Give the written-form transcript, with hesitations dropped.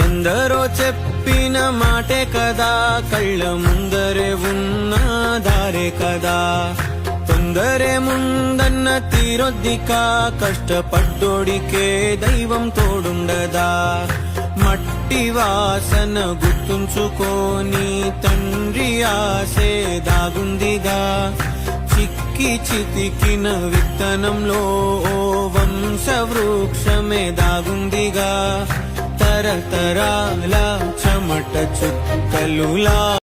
ఎందరో చెప్పిన మాటే కదా, కళ్ళ ముందరే ఉన్న దారే కదా. తొందరే ముందన్న తీరొద్దిక, కష్టపడ్డోడికే దైవం తోడుండదా. మట్టి వాసన గుర్తుంచుకోని తండ్రి ఆసే దాగుందిగా. చిక్కి చితికిన విత్తనంలో ఓ వంశ వృక్షమే దాగుందిగా. తరతరాల చెమట చుక్కలులా